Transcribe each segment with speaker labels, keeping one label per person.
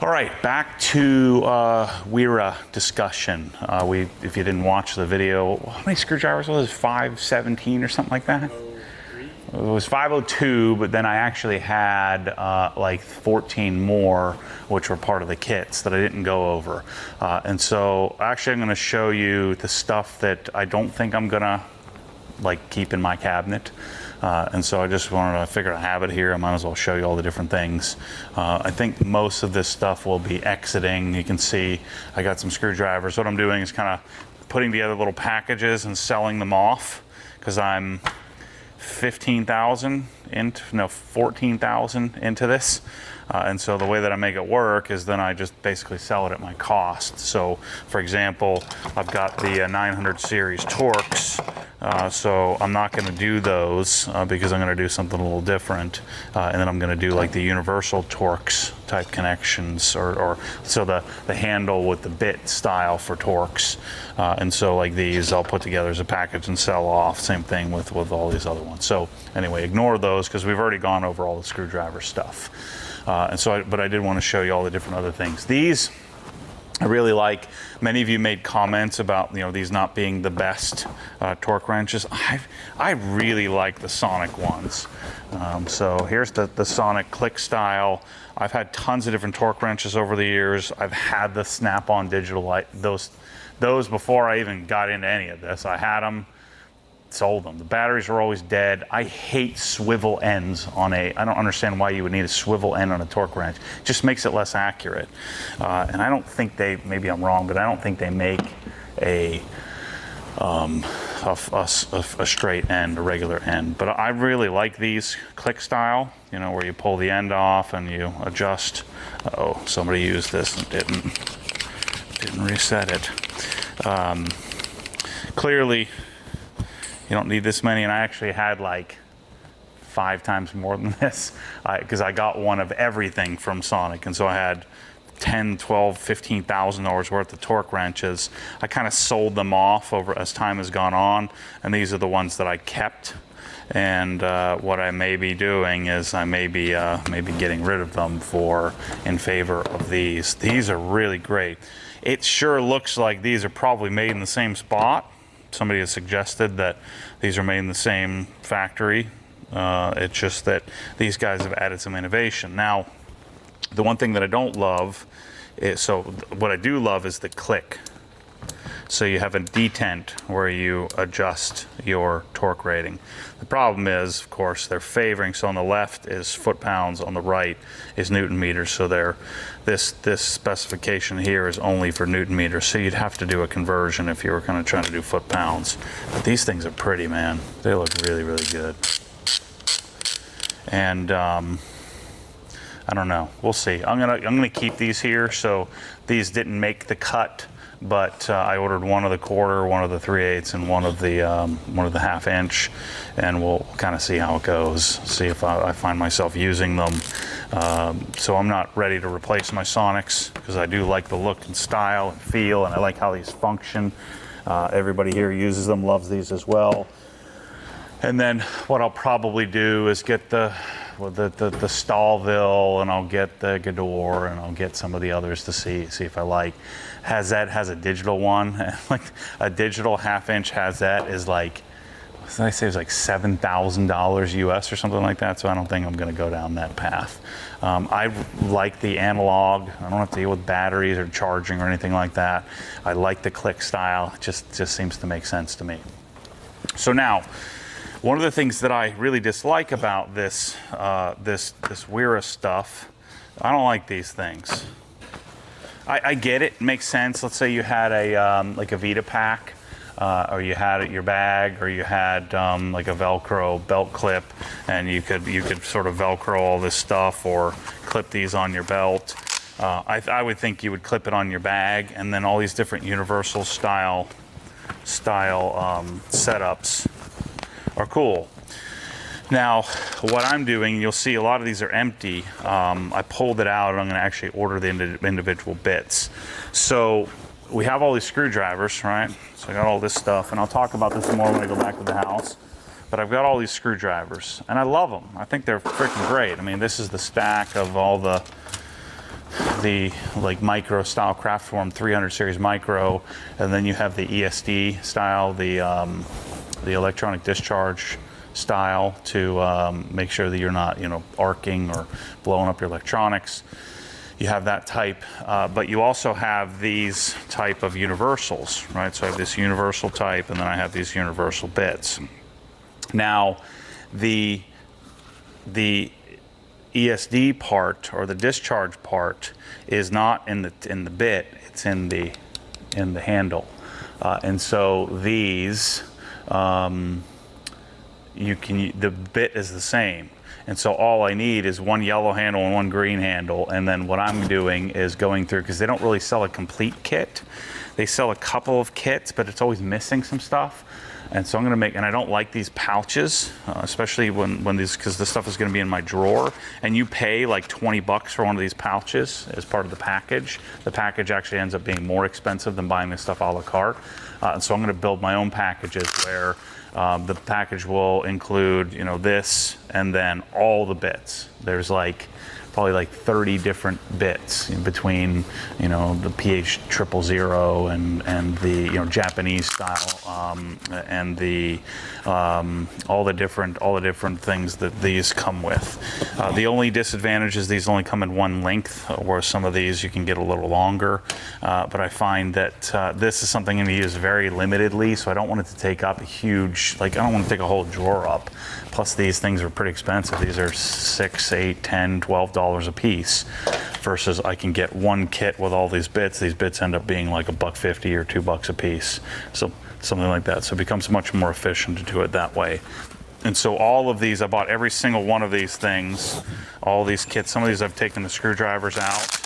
Speaker 1: All right, back to Wera discussion. If you didn't watch the video, how many screwdrivers was it? 517 or something like that? It was 502, but then I actually had like 14 more, which were part of the kits that I didn't go over. And so actually I'm going to show you the stuff that I don't think I'm going to like keep in my cabinet. And so I just wanted to figure out a habit here. I might as well show you all the different things. I think most of this stuff will be exiting. You can see I got some screwdrivers. What I'm doing is kind of putting together little packages and selling them off because I'm 14,000 into this. And so the way that I make it work is then I just basically sell it at my cost. So for example, I've got the 900 series Torx. So I'm not going to do those because I'm going to do something a little different. And then I'm going to do like the universal Torx type connections or so the handle with the bit style for Torx. And so like these I'll put together as a package and sell off. Same thing with all these other ones. So anyway, ignore those because we've already gone over all the screwdriver stuff. But I did want to show you all the different other things. These I really like. Many of you made comments about these not being the best torque wrenches. I really like the Sonic ones. So here's the Sonic click style. I've had tons of different torque wrenches over the years. I've had the snap-on digital light, those before I even got into any of this. I had them, sold them. The batteries were always dead. I hate swivel ends on I don't understand why you would need a swivel end on a torque wrench. It just makes it less accurate. And I don't think maybe I'm wrong, but I don't think they make a straight end, a regular end. But I really like these click style, where you pull the end off and you adjust. Oh, somebody used this and didn't reset it. Clearly, you don't need this many, and I actually had like 5 times more than this because I got one of everything from Sonic, and so I had 10, 12, $15,000 worth of torque wrenches. I kind of sold them off over as time has gone on, and these are the ones that I kept. And what I may be doing is I may be getting rid of them in favor of these. These are really great. It sure looks like these are probably made in the same spot. Somebody has suggested that these are made in the same factory. It's just that these guys have added some innovation. Now, the one thing that I don't love is, what I do love is the click. So you have a detent where you adjust your torque rating. The problem is, of course, they're favoring. So on the left is foot-pounds, on the right is Newton meters. So this specification here is only for Newton meters. So you'd have to do a conversion if you were kind of trying to do foot-pounds. But these things are pretty, man. They look really, really good. And I don't know. We'll see. I'm gonna keep these here. So these didn't make the cut. But I ordered one of the 1/4, one of the 3/8, and one of the 1/2 inch, and we'll kind of see how it goes. See if I find myself using them. So I'm not ready to replace my Sonics because I do like the look and style and feel, and I like how these function. Everybody here uses them, loves these as well. And then what I'll probably do is get the Stahlville, and I'll get the Gador, and I'll get some of the others to see if I like. Hazette has a digital one. Like a digital 1/2 inch Hazette is like, what did I say, it was like $7,000 US or something like that. So I don't think I'm going to go down that path. I like the analog. I don't have to deal with batteries or charging or anything like that. I like the click style. It just seems to make sense to me. So now, one of the things that I really dislike about this Wera stuff, I don't like these things. I get it, makes sense. Let's say you had like a Vita pack, or you had it in your bag, or you had like a Velcro belt clip, and you could sort of Velcro all this stuff or clip these on your belt. I would think you would clip it on your bag, and then all these different universal style setups are cool. Now, what I'm doing, you'll see a lot of these are empty. I pulled it out, and I'm going to actually order the individual bits. So we have all these screwdrivers, right? So I got all this stuff, and I'll talk about this more when I go back to the house. But I've got all these screwdrivers, and I love them. I think they're freaking great. I mean, this is the stack of all the the like micro style craft form 300 series micro, and then you have the ESD style, the electronic discharge style, to make sure that you're not, you know, arcing or blowing up your electronics. You have that type, but you also have these type of universals, right? So I have this universal type, and then I have these universal bits. Now, the ESD part, or the discharge part, is not in the bit; it's in the handle, and so these the bit is the same. And so all I need is one yellow handle and one green handle. And then what I'm doing is going through, because they don't really sell a complete kit. They sell a couple of kits, but it's always missing some stuff. And so I'm going to make, and I don't like these pouches, especially when these, because the stuff is going to be in my drawer. And you pay like 20 bucks for one of these pouches as part of the package. The package actually ends up being more expensive than buying this stuff a la carte. And so I'm going to build my own packages where the package will include, you know, this, and then all the bits. There's like probably like 30 different bits in between, you know, the PH 000 and the, you know, Japanese style, and the all the different things that these come with. The only disadvantage is these only come in one length, where some of these you can get a little longer. But I find that this is something I'm going to use very limitedly, so I don't want it to take up a huge, like, I don't want to take a whole drawer up. Plus these things are pretty expensive. These are $6, $8, $10, $12 a piece, versus I can get one kit with all these bits. These bits end up being like $1.50 or $2 a piece, so something like that. So it becomes much more efficient to do it that way. And so all of these, I bought every single one of these things, all these kits. Some of these I've taken the screwdrivers out.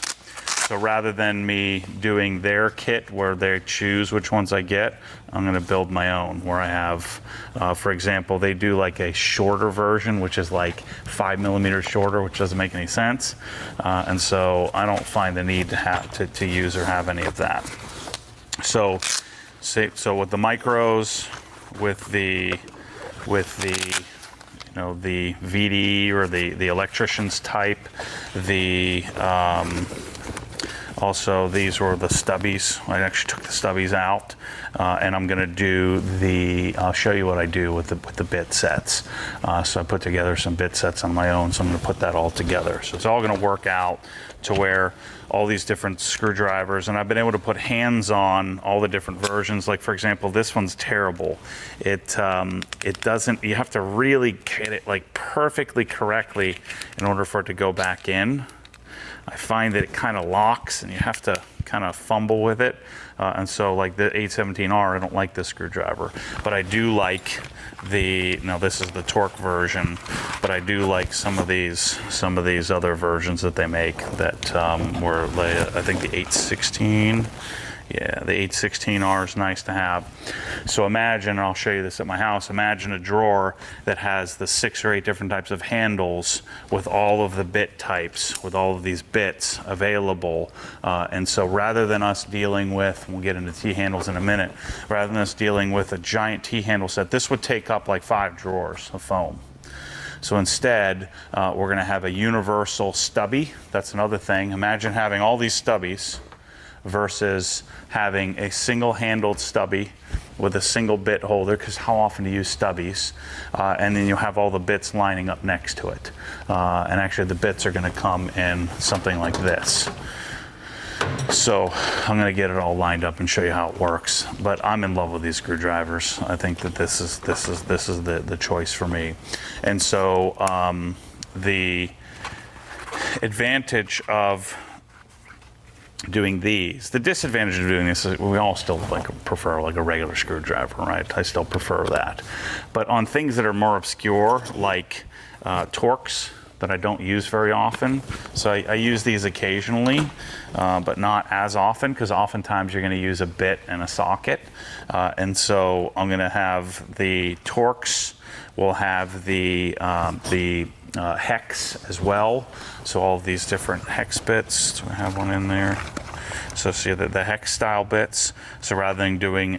Speaker 1: So rather than me doing their kit where they choose which ones I get, I'm going to build my own, where I have, for example, they do like a shorter version, which is like 5 millimeters shorter, which doesn't make any sense. And so I don't find the need to have to use or have any of that. So with the micros, with the you know, the VD or the electrician's type, the also, these were the stubbies. I actually took the stubbies out, and I'm going to do I'll show you what I do with the bit sets. So I put together some bit sets on my own, so I'm going to put that all together. So it's all going to work out to where all these different screwdrivers, and I've been able to put hands on all the different versions. Like, for example, this one's terrible. It doesn't, you have to really get it like perfectly correctly in order for it to go back in. I find that it kind of locks, and you have to kind of fumble with it. And so like the 817R, I don't like this screwdriver, but I do like now this is the torque version, but I do like some of these other versions that they make that were, I think the 816. Yeah, the 816R is nice to have. So imagine, I'll show you this at my house, imagine a drawer that has the 6 or 8 different types of handles with all of the bit types, with all of these bits available. And so rather than us dealing with, we'll get into T-handles in a minute, rather than us dealing with a giant T-handle set, this would take up like 5 drawers of foam. So instead, we're going to have a universal stubby. That's another thing. Imagine having all these stubbies versus having a single-handled stubby with a single bit holder, because how often do you use stubbies? And then you have all the bits lining up next to it. And actually the bits are going to come in something like this. So I'm going to get it all lined up and show you how it works. But I'm in love with these screwdrivers. I think that this is the choice for me. And so the advantage of doing these, the disadvantage of doing this is we all still prefer like a regular screwdriver, right? I still prefer that. But on things that are more obscure, like Torx, that I don't use very often, so I use these occasionally, but not as often, because oftentimes you're going to use a bit and a socket. And so I'm going to have the Torx, we'll have the hex as well. So all of these different hex bits. Do I have one in there? So see the hex style bits. So rather than doing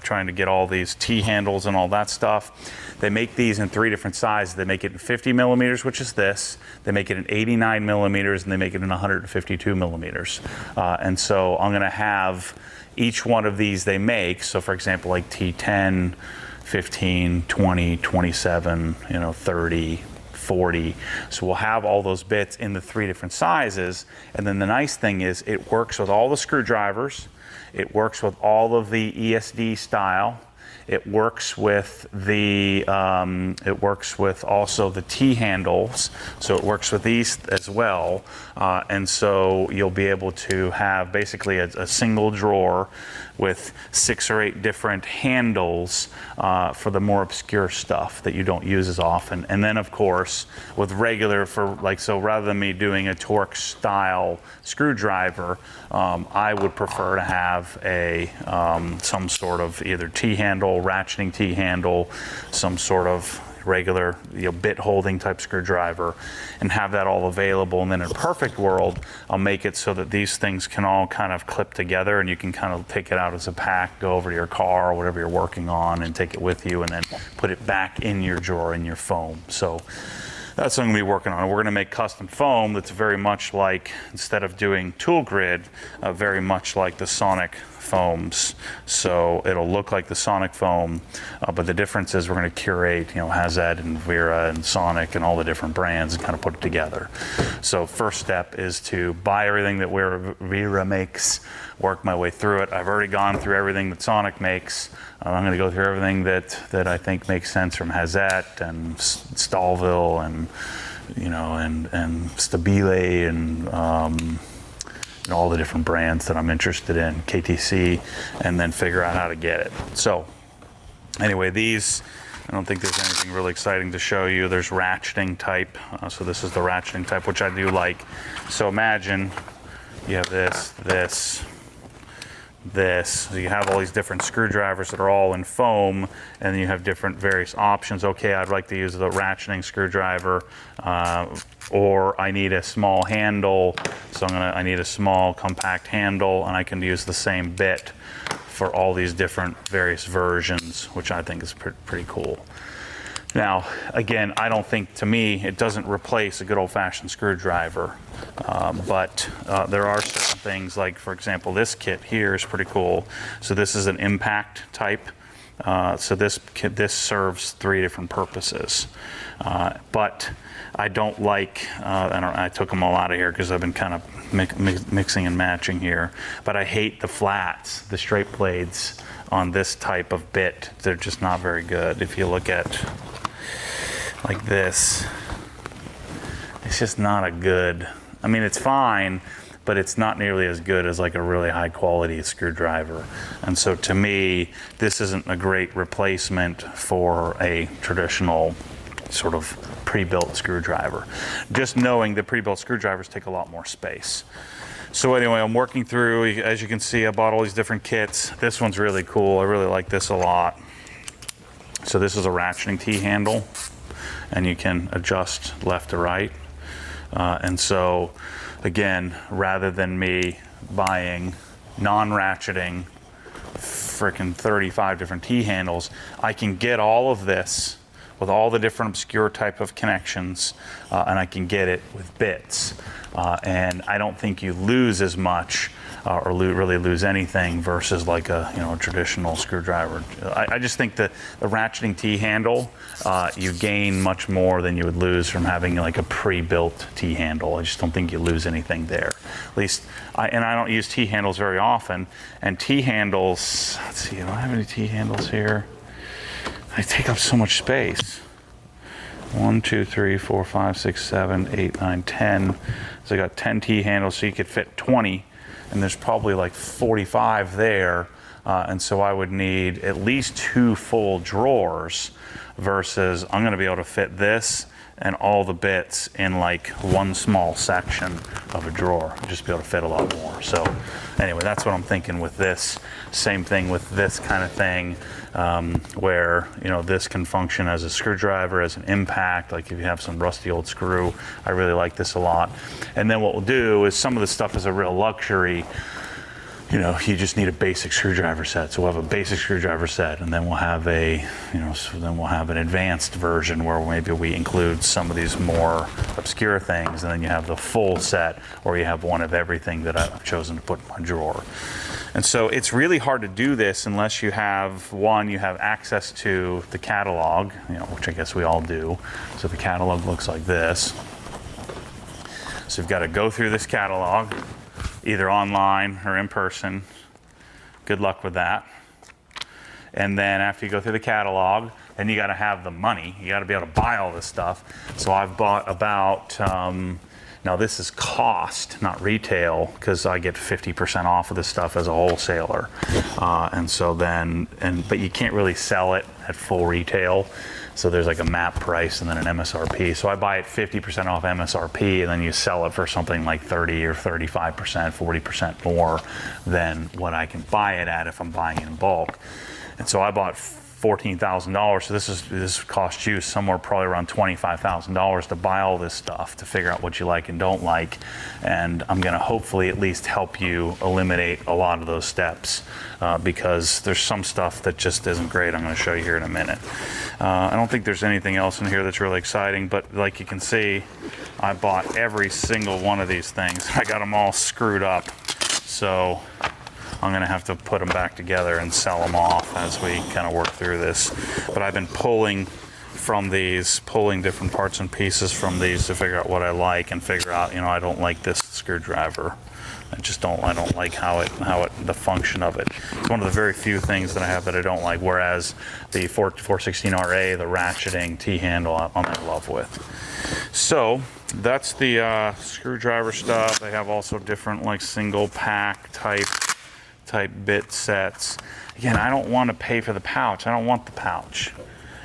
Speaker 1: trying to get all these T handles and all that stuff, they make these in 3 different sizes. They make it in 50 millimeters, which is this. They make it in 89 millimeters, and they make it in 152 millimeters. And so I'm going to have each one of these they make. So for example, like T10, 15, 20, 27, 30, 40. So we'll have all those bits in the 3 different sizes. And then the nice thing is it works with all the screwdrivers. It works with all of the ESD style. It works with also the T handles, so it works with these as well, and so you'll be able to have basically a single drawer with 6 or 8 different handles for the more obscure stuff that you don't use as often. And then of course with regular, so rather than me doing a Torx style screwdriver, I would prefer to have some sort of either T handle, ratcheting T handle, some sort of regular bit holding type screwdriver, and have that all available. And then in a perfect world, I'll make it so that these things can all kind of clip together, and you can kind of take it out as a pack, go over to your car or whatever you're working on and take it with you, and then put it back in your drawer in your foam. So that's what I'm going to be working on. We're going to make custom foam that's very much like, instead of doing tool grid, very much like the Sonic foams. So it'll look like the Sonic foam, but the difference is we're going to curate, Hazard and Wera and Sonic and all the different brands and kind of put it together. So first step is to buy everything that Wera makes, work my way through it. I've already gone through everything that Sonic makes. I'm going to go through everything that I think makes sense from Hazard and Stahlville and Stabile and all the different brands that I'm interested in, KTC, and then figure out how to get it. So anyway, these, I don't think there's anything really exciting to show you. There's ratcheting type. So this is the ratcheting type, which I do like. So imagine you have this. So you have all these different screwdrivers that are all in foam, and then you have different various options. Okay, I'd like to use the ratcheting screwdriver, or I need a small handle, so I need a small compact handle, and I can use the same bit for all these different various versions, which I think is pretty cool. Now, again, I don't think, to me, it doesn't replace a good old-fashioned screwdriver, but there are certain things, like, for example, this kit here is pretty cool. So this is an impact type. So this serves 3 different purposes. But I don't like, I took them all out of here because I've been kind of mixing and matching here, but I hate the flats, the straight blades on this type of bit. They're just not very good. If you look at like this, it's just not a good, I mean, it's fine, but it's not nearly as good as like a really high quality screwdriver. And so to me, this isn't a great replacement for a traditional sort of pre-built screwdriver. Just knowing that pre-built screwdrivers take a lot more space. So anyway, I'm working through, as you can see, I bought all these different kits. This one's really cool. I really like this a lot. So this is a ratcheting T handle, and you can adjust left to right. And so again, rather than me buying non-ratcheting freaking 35 different T handles, I can get all of this with all the different obscure type of connections, and I can get it with bits. And I don't think you lose as much or really lose anything versus like a traditional screwdriver. I just think that the ratcheting T handle, you gain much more than you would lose from having like a pre-built T handle. I just don't think you lose anything there. At least, and I don't use T handles very often. And T handles, let's see, do I have any T handles here? They take up so much space. 1, 2, 3, 4, 5, 6, 7, 8, 9, 10. So I got 10 T handles, so you could fit 20, and there's probably like 45 there. And so I would need at least 2 full drawers versus I'm gonna be able to fit this and all the bits in like one small section of a drawer. Just be able to fit a lot more. So anyway, that's what I'm thinking with this. Same thing with this kind of thing, where, you know, this can function as a screwdriver, as an impact, like if you have some rusty old screw. I really like this a lot. And then what we'll do is, some of the stuff is a real luxury. You know, you just need a basic screwdriver set. So we'll have a basic screwdriver set, and then we'll have a, you know, so then we'll have an advanced version where maybe we include some of these more obscure things, and then you have the full set, or you have one of everything that I've chosen to put in my drawer. And so it's really hard to do this unless you have, one, you have access to the catalog, you know, which I guess we all do. So the catalog looks like this. So you've got to go through this catalog, either online or in person. Good luck with that. And then after you go through the catalog, then you got to have the money. You got to be able to buy all this stuff. So I've bought about, now this is cost, not retail, because I get 50% off of this stuff as a wholesaler. And so then, but you can't really sell it at full retail. So there's like a MAP price and then an MSRP. So I buy it 50% off MSRP, and then you sell it for something like 30 or 35%, 40% more than what I can buy it at if I'm buying in bulk. And so I bought $14,000. So this cost you somewhere probably around $25,000 to buy all this stuff, to figure out what you like and don't like. And I'm going to hopefully at least help you eliminate a lot of those steps, because there's some stuff that just isn't great. I'm going to show you here in a minute. I don't think there's anything else in here that's really exciting, but like you can see, I bought every single one of these things. I got them all screwed up. So I'm going to have to put them back together and sell them off as we kind of work through this. But I've been pulling from these, pulling different parts and pieces from these to figure out what I like, and figure out, you know, I don't like this screwdriver. I don't like the function of it. It's one of the very few things that I have that I don't like, whereas the 416RA, the ratcheting T-handle, I'm in love with. So that's the screwdriver stuff. They have also different like single pack type bit sets. Again, I don't want to pay for the pouch. I don't want the pouch.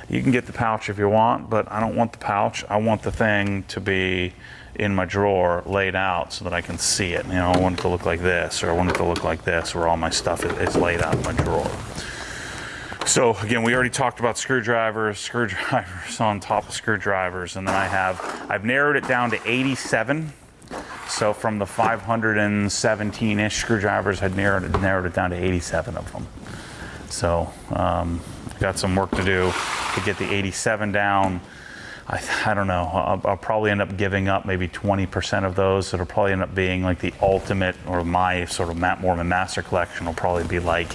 Speaker 1: You can get the pouch if you want, but I don't want the pouch. I want the thing to be in my drawer laid out so that I can see it. You know, I want it to look like this, or I want it to look like this, where all my stuff is laid out in my drawer. So again, we already talked about screwdrivers on top of screwdrivers, and then I've narrowed it down to 87. So from the 517-ish screwdrivers, I'd narrowed it down to 87 of them. So got some work to do to get the 87 down. I don't know, I'll probably end up giving up maybe 20% of those. It'll probably end up being like the ultimate, or my sort of more of a master collection will probably be like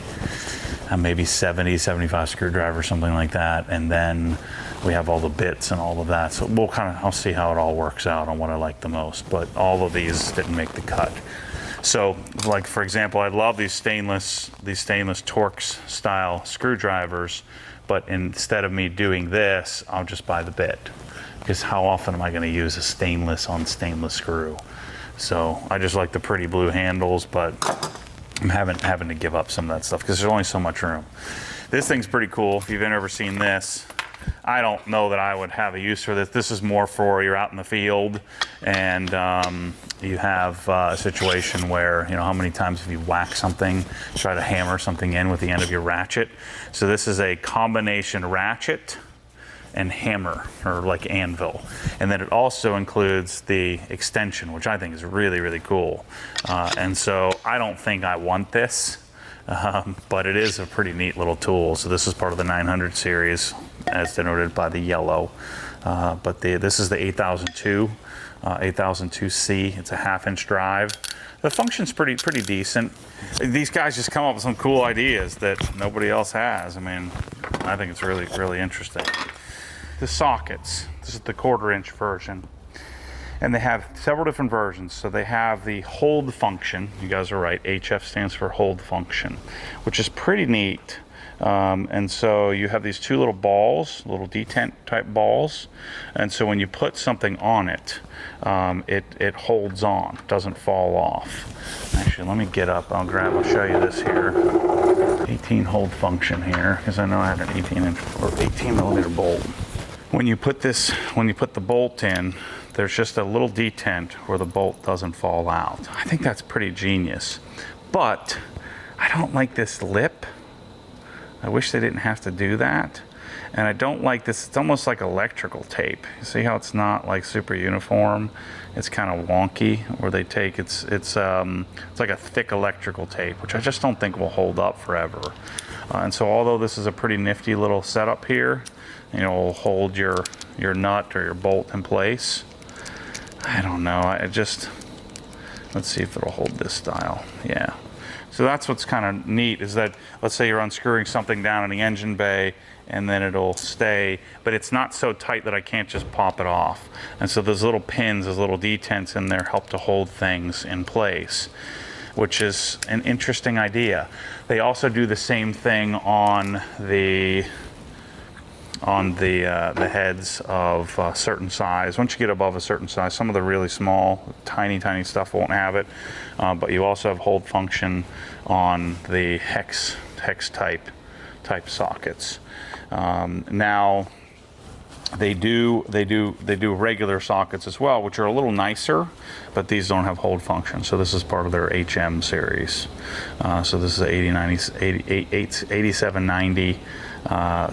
Speaker 1: maybe 70, 75 screwdrivers, something like that. And then we have all the bits and all of that. So I'll see how it all works out on what I like the most. But all of these didn't make the cut. So like, for example, I love these stainless Torx style screwdrivers. But instead of me doing this, I'll just buy the bit, because how often am I going to use a stainless on stainless screw? So I just like the pretty blue handles, but I'm having to give up some of that stuff because there's only so much room. This thing's pretty cool. If you've ever seen this, I don't know that I would have a use for this. This is more for you're out in the field and you have a situation where, you know, how many times have you whacked something, try to hammer something in with the end of your ratchet. So this is a combination ratchet and hammer, or like anvil. And then it also includes the extension, which I think is really, really cool. And so I don't think I want this, but it is a pretty neat little tool. So this is part of the 900 series, as denoted by the yellow. But this is the 8002. 8002C. It's a 1/2-inch drive. The function's pretty decent. These guys just come up with some cool ideas that nobody else has. I mean, I think it's really, really interesting. The sockets. This is the 1/4-inch version. And they have several different versions. So they have the hold function. You guys are right. HF stands for hold function, which is pretty neat. And so you have these two little balls, little detent type balls. And so when you put something on it, it holds on, doesn't fall off. Actually, let me get up. I'll show you this here. 18 hold function here, because I know I had an 18 millimeter bolt. When you put the bolt in, there's just a little detent where the bolt doesn't fall out. I think that's pretty genius. But I don't like this lip. I wish they didn't have to do that. And I don't like this, it's almost like electrical tape. You see how it's not like super uniform? It's kind of wonky, where they take, it's like a thick electrical tape, which I just don't think will hold up forever. And so although this is a pretty nifty little setup here, you know, will hold your nut or your bolt in place, I don't know, let's see if it'll hold this style. Yeah. So that's what's kind of neat, is that, let's say you're unscrewing something down in the engine bay, and then it'll stay, but it's not so tight that I can't just pop it off. And so those little pins, those little detents in there help to hold things in place, which is an interesting idea. They also do the same thing on the heads of certain size. Once you get above a certain size, some of the really small, tiny stuff won't have it, but you also have hold function on the hex type sockets. Now they do regular sockets as well, which are a little nicer, but these don't have hold function. So this is part of their HM series. So this is 8790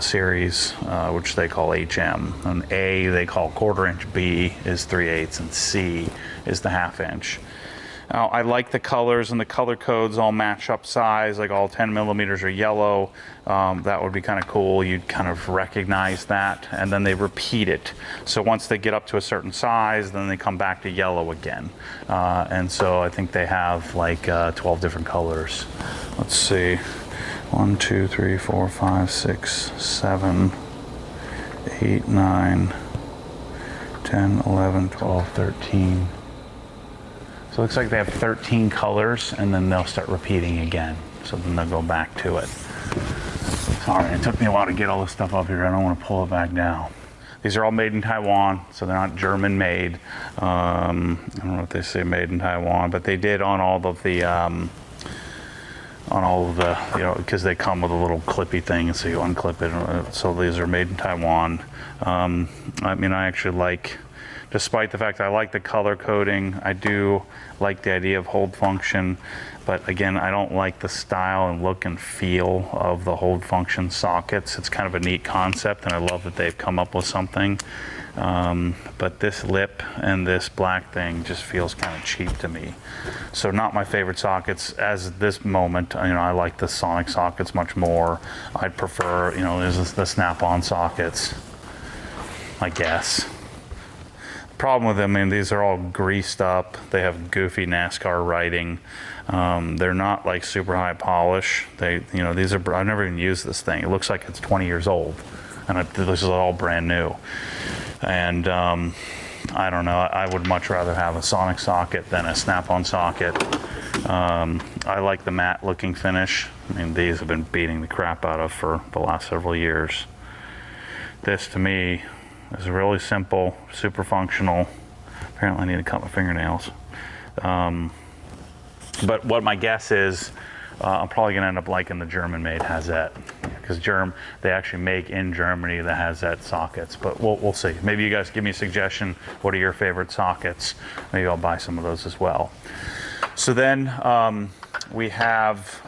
Speaker 1: series, which they call HM. And A they call 1/4 inch, B is 3/8, and C is the 1/2 inch. Now, I like the colors, and the color codes all match up size, like all 10 millimeters are yellow. That would be kind of cool. You'd kind of recognize that, and then they repeat it. So once they get up to a certain size, then they come back to yellow again. And so I think they have like 12 different colors. Let's see, 1, 2, 3, 4, 5, 6, 7, 8, 9, 10, 11, 12, 13. So it looks like they have 13 colors, and then they'll start repeating again. So then they'll go back to it. Sorry, it took me a while to get all this stuff up here. I don't want to pull it back down. These are all made in Taiwan, so they're not German made. I don't know if they say made in Taiwan, but they did on all of the, you know, because they come with a little clippy thing, so you unclip it. So these are made in Taiwan. I mean, I actually like, despite the fact I like the color coding, I do like the idea of hold function, but again, I don't like the style and look and feel of the hold function sockets. It's kind of a neat concept, and I love that they've come up with something. But this lip and this black thing just feels kind of cheap to me. So not my favorite sockets as this moment. You know, I like the Sonic sockets much more. I'd prefer, you know, the snap-on sockets, I guess. Problem with them, I mean, these are all greased up. They have goofy NASCAR writing. They're not like super high polish. They, you know, these are, I've never even used this thing. It looks like it's 20 years old, and this is all brand new. And I don't know, I would much rather have a Sonic socket than a snap-on socket. I like the matte looking finish. I mean, these have been beating the crap out of for the last several years. This to me is really simple, super functional. Apparently I need to cut my fingernails. But what my guess is, I'm probably gonna end up liking the German-made Hazette, because they actually make in Germany the Hazette sockets. But we'll see. Maybe you guys give me a suggestion. What are your favorite sockets? Maybe I'll buy some of those as well. So then we have,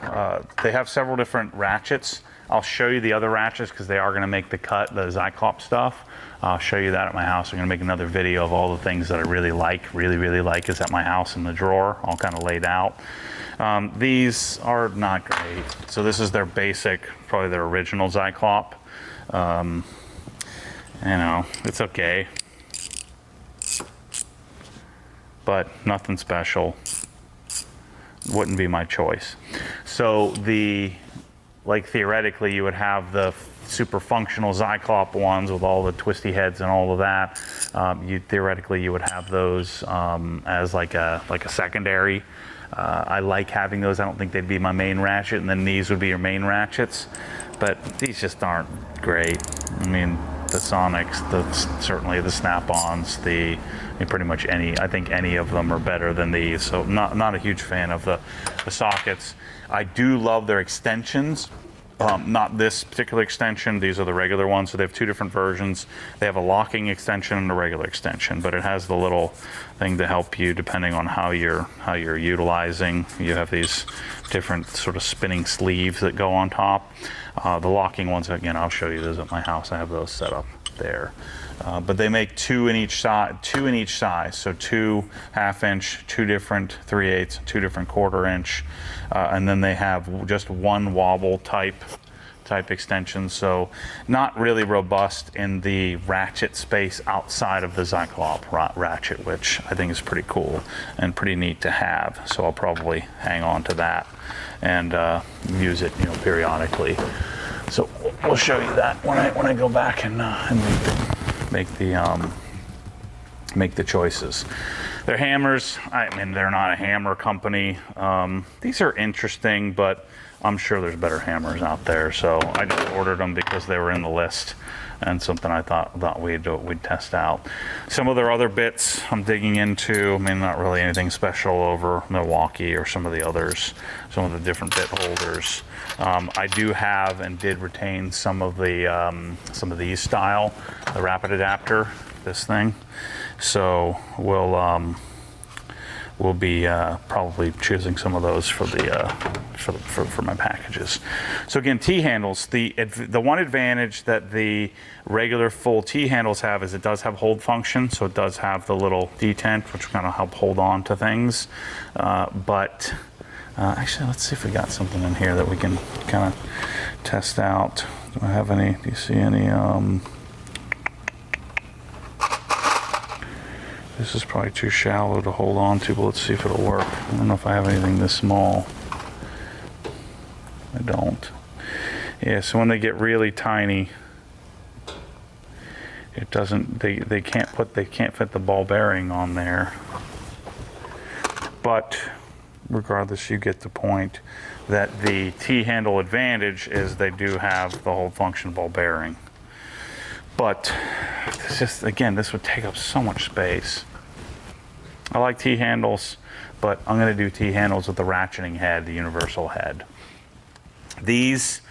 Speaker 1: they have several different ratchets. I'll show you the other ratchets because they are going to make the cut, the Zyklop stuff. I'll show you that at my house. I'm going to make another video of all the things that I really like is at my house in the drawer, all kind of laid out. These are not great. So this is their basic, probably their original Zyklop. You know, it's okay, but nothing special. Wouldn't be my choice. So like theoretically, you would have the super functional Zyklop ones with all the twisty heads and all of that. Theoretically, you would have those as like a secondary. I like having those. I don't think they'd be my main ratchet, and then these would be your main ratchets. But these just aren't great. I mean, the Sonics, certainly the Snap-ons, pretty much I think any of them are better than these. So not a huge fan of the sockets. I do love their extensions. not this particular extension. These are the regular ones. So they have two different versions. They have a locking extension and a regular extension, but it has the little thing to help you depending on how you're utilizing. You have these different sort of spinning sleeves that go on top. The locking ones, again, I'll show you those at my house. I have those set up there. But they make two in each size, so 2 1/2-inch, 2 different 3/8, 2 different 1/4 inch, and then they have just one wobble type extension, so not really robust in the ratchet space outside of the Cyclop ratchet, which I think is pretty cool and pretty neat to have. So I'll probably hang on to that and use it, periodically. So we'll show you that when I go back and make the choices. They're hammers. I mean, they're not a hammer company. These are interesting, but I'm sure there's better hammers out there. So I just ordered them because they were in the list and something I thought we'd test out. Some of their other bits I'm digging into. I mean, not really anything special over Milwaukee or some of the others, some of the different bit holders. I do have and did retain some of these style, the rapid adapter, this thing. So we'll be probably choosing some of those for my packages. So again, T-handles, the one advantage that the regular full T-handles have is it does have hold function, so it does have the little detent, which kind of help hold on to things. But actually, let's see if we got something in here that we can kind of test out. Do I have any, do you see any, this is probably too shallow to hold on to, but let's see if it'll work. I don't know if I have anything this small. I don't. Yeah, so when they get really tiny, it doesn't, they can't fit the ball bearing on there. But regardless, you get the point that the T-handle advantage is they do have the whole function ball bearing. But it's just, again, this would take up so much space. I like T-handles, but I'm going to do T-handles with the ratcheting head, the universal head. These,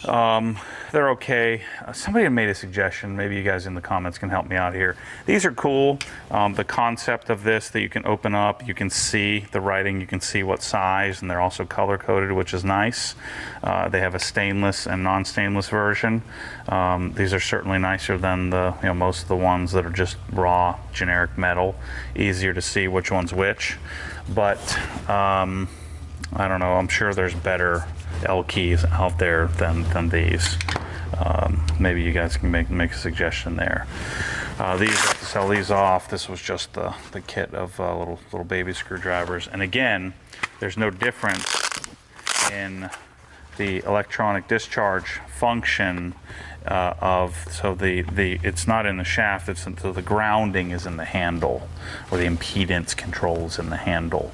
Speaker 1: they're okay. Somebody had made a suggestion. Maybe you guys in the comments can help me out here. These are cool. The concept of this, that you can open up, you can see the writing, you can see what size, and they're also color coded, which is nice. They have a stainless and non-stainless version. These are certainly nicer than the most of the ones that are just raw generic metal. Easier to see which one's which. But I don't know. I'm sure there's better L keys out there than these. Maybe you guys can make a suggestion there. These, I have to sell these off. This was just the kit of little baby screwdrivers. And again, there's no difference in the electronic discharge function so it's not in the shaft. So the grounding is in the handle, or the impedance control is in the handle.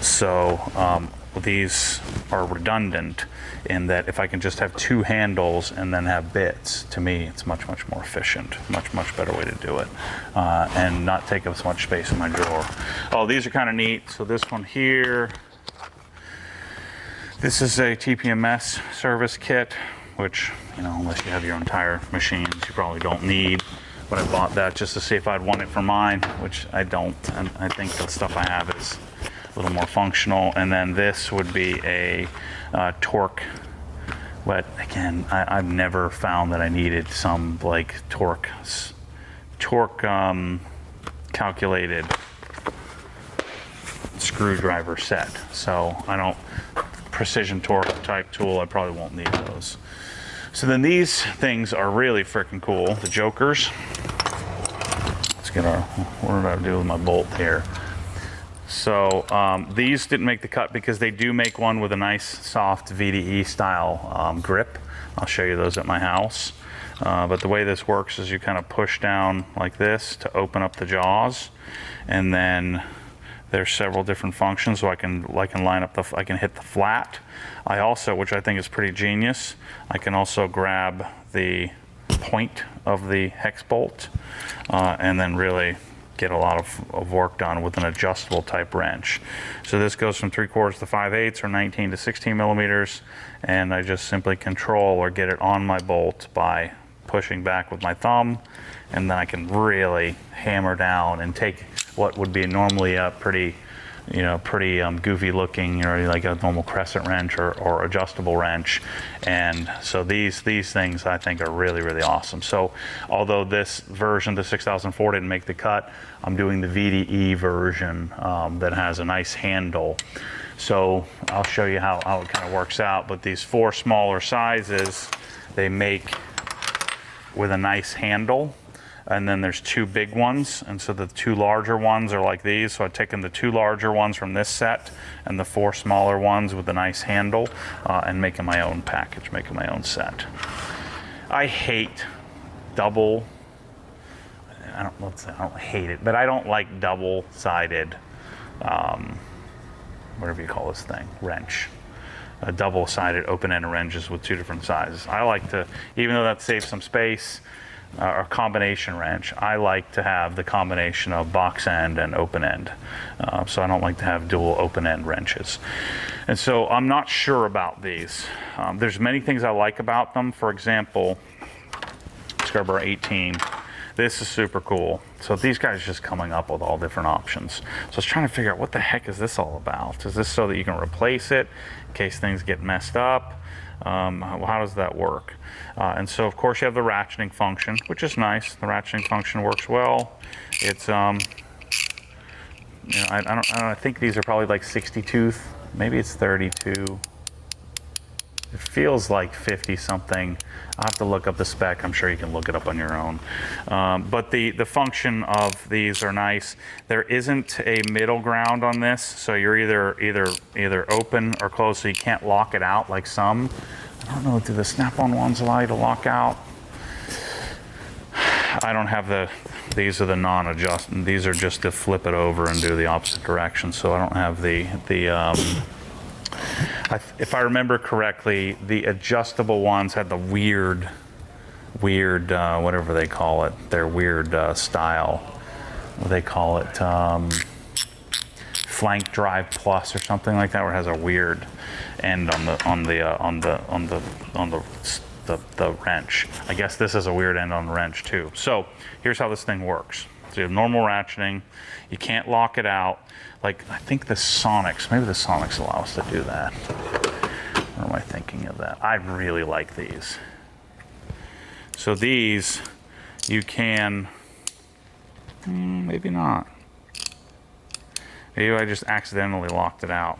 Speaker 1: So these are redundant in that if I can just have 2 handles and then have bits, to me it's much more efficient, much better way to do it, and not take up so much space in my drawer. Oh, these are kind of neat. So this one here, this is a TPMS service kit, which, unless you have your entire machines, you probably don't need. But I bought that just to see if I'd want it for mine, which I don't. And I think the stuff I have is a little more functional. And then this would be a torque. But again, I've never found that I needed some like torque calculated screwdriver set. So I don't, precision torque type tool, I probably won't need those. So then these things are really freaking cool. The jokers. Let's get what did I do with my bolt here? So these didn't make the cut because they do make one with a nice soft VDE style grip. I'll show you those at my house. But the way this works is you kind of push down like this to open up the jaws, and then there's several different functions. So I can line up I can hit the flat. I also, which I think is pretty genius, I can also grab the point of the hex bolt and then really get a lot of work done with an adjustable type wrench. So this goes from 3/4 to 5/8 or 19 to 16 millimeters, and I just simply control or get it on my bolt by pushing back with my thumb, and then I can really hammer down and take what would be normally a pretty goofy looking, like a normal crescent wrench or adjustable wrench. And so these things I think are really, really awesome. So although this version, the 6004, didn't make the cut, I'm doing the VDE version that has a nice handle. So I'll show you how it kind of works out. But these 4 smaller sizes, they make with a nice handle. And then there's 2 big ones, and so the 2 larger ones are like these. So I've taken the 2 larger ones from this set and the 4 smaller ones with a nice handle, and making my own package, making my own set. I hate double, I don't hate it, but I don't like double-sided, whatever you call this thing, wrench. Double-sided open-end wrenches with 2 different sizes. I like to, even though that saves some space, or combination wrench, I like to have the combination of box end and open end. So I don't like to have dual open end wrenches. And so I'm not sure about these. There's many things I like about them. For example, Scarborough 18. This is super cool. So these guys are just coming up with all different options. So I was trying to figure out, what the heck is this all about? Is this so that you can replace it in case things get messed up? How does that work? And so of course you have the ratcheting function, which is nice. The ratcheting function works well. It's I think these are probably like 60 tooth, maybe it's 32. It feels like 50 something. I'll have to look up the spec. I'm sure you can look it up on your own. But the function of these are nice. There isn't a middle ground on this, so you're either open or closed, so you can't lock it out like some. I don't know, do the snap-on ones allow you to lock out? I don't have these are the non-adjust, these are just to flip it over and do the opposite direction, so I don't have if I remember correctly, the adjustable ones had the weird, whatever they call it, their weird style. What do they call it? Flank Drive Plus or something like that, where it has a weird end on the wrench. I guess this is a weird end on the wrench too. So here's how this thing works. So you have normal ratcheting. You can't lock it out. Like, I think the Sonics, maybe the Sonics allow us to do that. Or am I thinking of that? I really like these. So these, you can, maybe not. Maybe I just accidentally locked it out.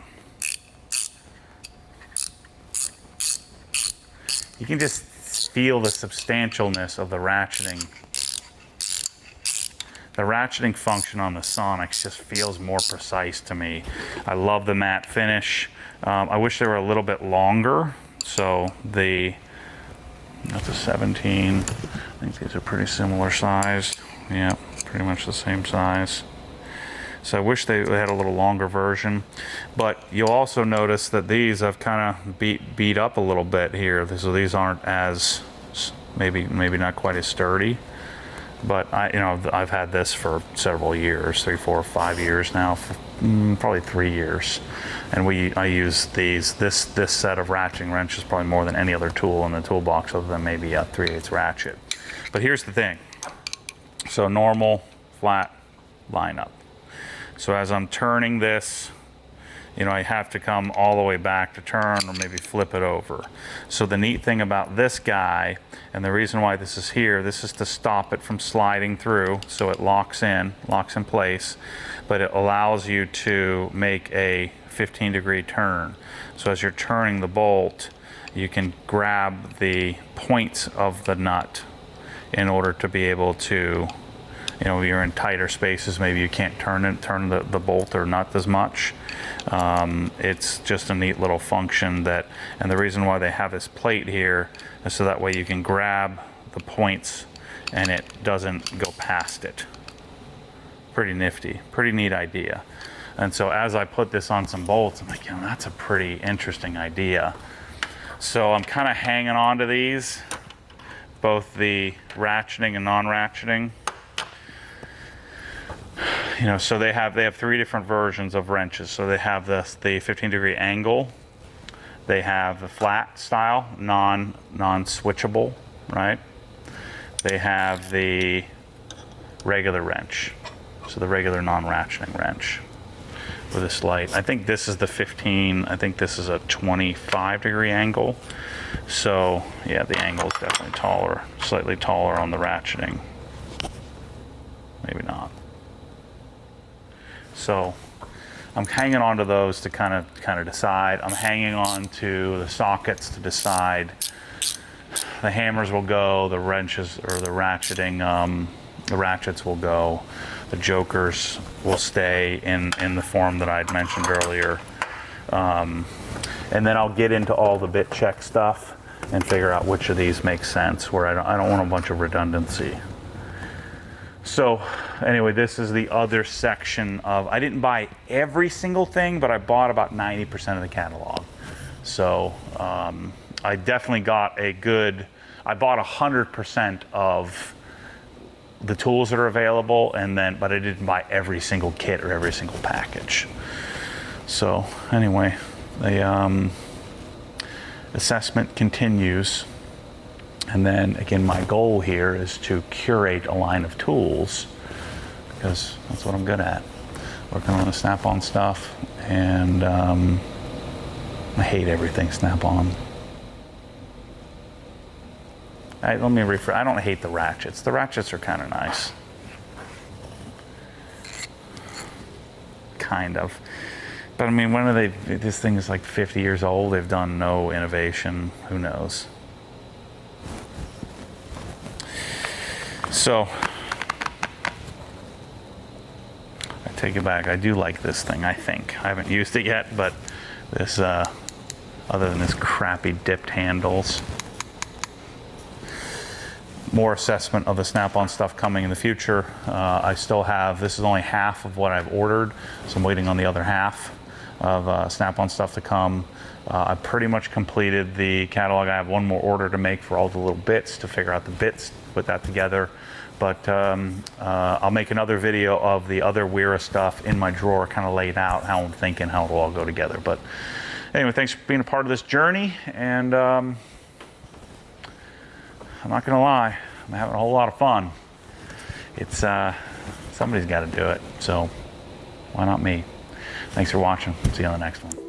Speaker 1: You can just feel the substantialness of the ratcheting. The ratcheting function on the Sonics just feels more precise to me. I love the matte finish. I wish they were a little bit longer. So that's a 17. I think these are pretty similar sized. Yeah, pretty much the same size. So I wish they had a little longer version. But you'll also notice that these I've kind of beat up a little bit here. So these aren't as, maybe not quite as sturdy. But I've had this for several years, 3, 4, 5 years now, probably 3 years. And I use this set of ratcheting wrenches probably more than any other tool in the toolbox, other than maybe a 3/8 ratchet. But here's the thing. So normal, flat, line up. So as I'm turning this, I have to come all the way back to turn, or maybe flip it over. So the neat thing about this guy, and the reason why this is here, this is to stop it from sliding through, so it locks in place, but it allows you to make a 15-degree turn. So as you're turning the bolt, you can grab the points of the nut in order to be able to, you're in tighter spaces, maybe you can't turn the bolt or nut as much. It's just a neat little function and the reason why they have this plate here is so that way you can grab the points and it doesn't go past it. Pretty nifty, pretty neat idea. And so as I put this on some bolts, I'm like, that's a pretty interesting idea. So I'm kind of hanging on to these, both the ratcheting and non-ratcheting. you know, so they have 3 different versions of wrenches. So they have the 15-degree angle, they have the flat style, non-switchable, right? They have the regular wrench, so the regular non-ratcheting wrench with a slight, I think this is the 15, I think this is a 25-degree angle. So yeah, the angle is definitely taller, slightly taller on the ratcheting. Maybe not. So I'm hanging on to those to kind of decide. I'm hanging on to the sockets to decide. The hammers will go, the wrenches or the ratcheting, the ratchets will go. The jokers will stay in the form that I'd mentioned earlier. And then I'll get into all the bit check stuff and figure out which of these makes sense, where I don't want a bunch of redundancy. So anyway, this is the other section of, I didn't buy every single thing, but I bought about 90% of the catalog. So I definitely got I bought 100% of the tools that are available, but I didn't buy every single kit or every single package. So anyway, the assessment continues. And then again, my goal here is to curate a line of tools, because that's what I'm good at. Working on the Snap-on stuff, and I hate everything Snap-on. Let me rephrase. I don't hate the ratchets. The ratchets are kind of nice. Kind of. But I mean, when are they, this thing is like 50 years old, they've done no innovation, who knows? So, I take it back, I do like this thing, I think. I haven't used it yet, but this, other than this crappy dipped handles. More assessment of the Snap-on stuff coming in the future. I still have, this is only half of what I've ordered, so I'm waiting on the other half of Snap-on stuff to come. I pretty much completed the catalog. I have one more order to make for all the little bits, to figure out the bits, put that together. But I'll make another video of the other Wera stuff in my drawer, kind of laid out how I'm thinking, how it'll all go together. But anyway, thanks for being a part of this journey. And I'm not gonna lie, I'm having a whole lot of fun. It's somebody's got to do it, so why not me? Thanks for watching. See you on the next one.